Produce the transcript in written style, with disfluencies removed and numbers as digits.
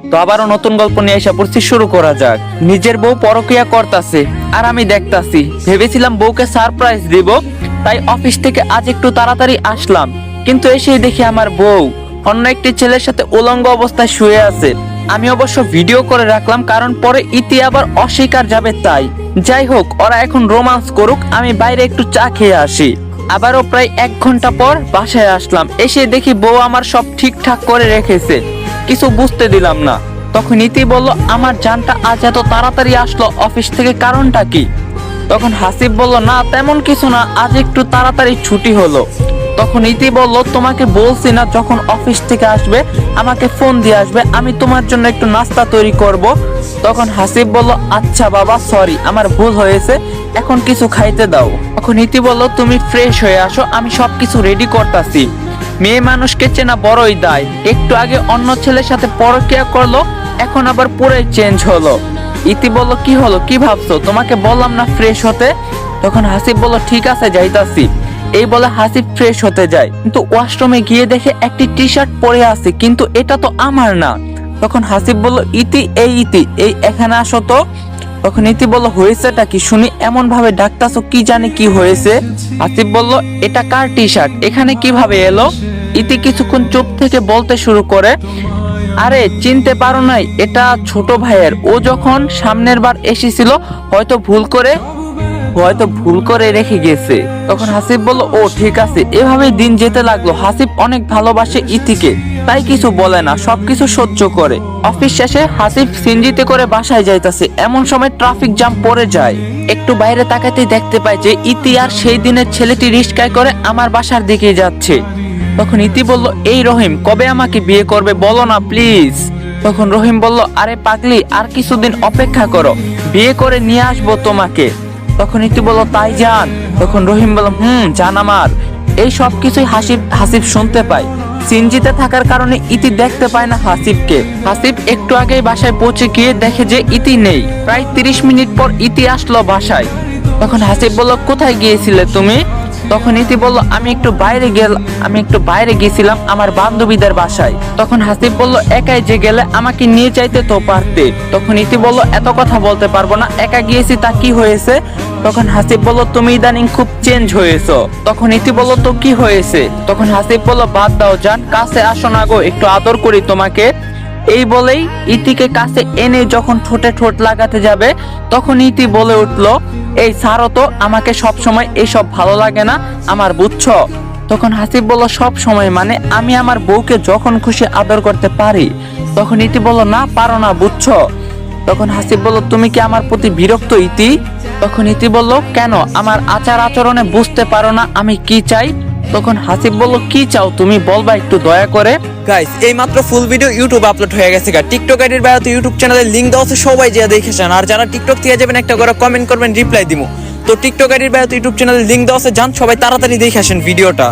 তো আবারও নতুন গল্প নিয়ে এসে পড়ছি, শুরু করা যাক। নিজের বউ পরকিয়া করতাছে আর আমি দেখতাছি। ভেবেছিলাম বউকে সারপ্রাইজ দিব, তাই অফিস থেকে আজ একটু তাড়াতাড়ি আসলাম, কিন্তু এসেই দেখি আমার বউ অন্য একটি ছেলের সাথে উলঙ্গ অবস্থায় শুয়ে আছে। আমি অবশ্য ভিডিও করে রাখলাম, কারণ পরে ইতি আবার অস্বীকার যাবে তাই। যাই হোক, ওরা এখন রোমান্স করুক, আমি বাইরে একটু চা খেয়ে আসি। আবারও প্রায় 1 ঘন্টা পর বাসায় আসলাম, এসে দেখি বউ আমার সব ঠিকঠাক করে রেখেছে। কিছু বুঝতে দিলাম না। তখন ইতি বলল, আমার জানটা আজ এত তাড়াতাড়ি আসলো অফিস থেকে, কারণটা কি? তখন হাসিব বলল, না তেমন কিছু না, আজ একটু তাড়াতাড়ি ছুটি হলো। তখন ইতি বলল, তোমাকে বলছি না যখন অফিস থেকে আসবে আমাকে ফোন দিয়ে আসবে, আমি তোমার জন্য একটু নাস্তা তৈরি করব। তখন হাসিব বলল, আচ্ছা বাবা, সরি, আমার ভুল হয়েছে, এখন কিছু খাইতে দাও। তখন ইতি বলল, তুমি ফ্রেশ হয়ে আসো, আমি সবকিছু রেডি করতাছি। মেয়ে মানুষকে চেনা বড়ই দায়। একটু আগে অন্য ছেলের সাথে পরকিয়া করলো, এখন আবার পুরোই চেঞ্জ হলো। ইতি বলল, কি হলো, কি ভাবছো? তোমাকে বললাম না ফ্রেশ হতে। তখন হাসিব বলল, ঠিক আছে, যাইতাছি। এই বলে হাসিব ফ্রেশ হতে যায়, কিন্তু ওয়াশরুমে গিয়ে দেখে একটি টি শার্ট পরে আছে, কিন্তু এটা তো আমার না। তখন হাসিব বলল, ইতি, এই এখানে আসো তো। তখন ইতি বলল, হয়েছেটা কি শুনি, এমন ভাবে ডাকতাছো, কি জানি কি হয়েছে? হাসিব বলল, এটা কার টি শার্ট, এখানে কিভাবে এলো? ইতি কিছুক্ষণ চুপ থেকে বলতে শুরু করে, আরে চিনতে পারো নাই, এটা ছোট ভাইয়ের, ও যখন সামনের বার এসেছিল হয়তো ভুল করে রেখে গেছে। তখন হাসিব বলল, ও ঠিক আছে। এভাবেই দিন যেতে লাগলো। হাসিব অনেক ভালোবাসে ইতিকে, তাই কিছু বলে না, সবকিছু সহ্য করে। অফিস শেষে হাসিব সিনজিতে করে বাসায় যাইতাছে, এমন সময় ট্রাফিক জ্যাম পড়ে যায়। একটু বাইরে তাকাতেই দেখতে পায় যে ইতি আর সেই দিনের ছেলেটি রিস্কায় করে আমার বাসার দিকে যাচ্ছে। তখন ইতি বলল, এই রহিম, কবে আমাকে বিয়ে করবে বলো না প্লিজ। তখন রহিম বলল, আরে পাগলি, আর কিছুদিন অপেক্ষা করো, বিয়ে করে নিয়ে আসবো তোমাকে। তখন ইতি বলল, তাই জান? তখন রহিম বলল, জান আমার। এই সব কিছুই হাসিব শুনতে পায়। সিনজিতে থাকার কারণে ইতি দেখতে পায় না হাসিবকে। হাসিব একটু আগেই বাসায় পৌঁছে গিয়ে দেখে যে ইতি নেই। প্রায় 30 মিনিট পর ইতি আসলো বাসায়। তখন হাসিব বলল, কোথায় গিয়েছিলে তুমি? তখন ইতি বলল, আমি একটু বাইরে গেছিলাম আমার বান্ধবীদের বাসায়। তখন হাসিব বলল, একাই যে গেলে, আমাকে নিয়ে চাইতে তো পারতে। তখন ইতি বলল, এত কথা বলতে পারবো না, একা গিয়েছি তা কি হয়েছে? তখন হাসিব বলল, তুমি ইদানিং খুব চেঞ্জ হয়েছো। তখন ইতি বলল, তো কি হয়েছে? তখন হাসিব বলল, বাদ দাও জান, কাছে আসো না গো, একটু আদর করি তোমাকে। এই বলেই ইতিকে কাছে এনে যখন ঠোঁটে ঠোঁট লাগাতে যাবে, তখন ইতি বলে উঠলো, এই ছাড়ো তো, আমাকে সব সময় এইসব ভালো লাগে না আমার, বুঝছো? তখন হাসিব বলল, সব সময় মানে? আমি আমার বউকে যখন খুশি আদর করতে পারি। তখন ইতি বলল, না পারো না, বুঝছো? তখন হাসিব বলল, তুমি কি আমার প্রতি বিরক্ত ইতি? তখন ইতি বলল, কেন, আমার আচার আচরণে বুঝতে পারো না আমি কি চাই? তখন হাসিব বলল, কি চাও তুমি, বলবা একটু দয়া করে। গাইস, এই মাত্র ফুল ভিডিও ইউটিউব আপলোড হয়ে গেছে। টিকটক আইডির বায়োতে ইউটিউব চ্যানেলের লিংক দেওয়া আছে, সবাই যা দেখেছেন। আর যারা টিকটক থেকে যাবেন একটা করে কমেন্ট করবেন, রিপ্লাই দিমু। তো টিকটক আইডির বায়োতে ইউটিউব চ্যানেলের লিংক দেওয়া আছে, যান সবাই তাড়াতাড়ি দেখে আসেন ভিডিওটা।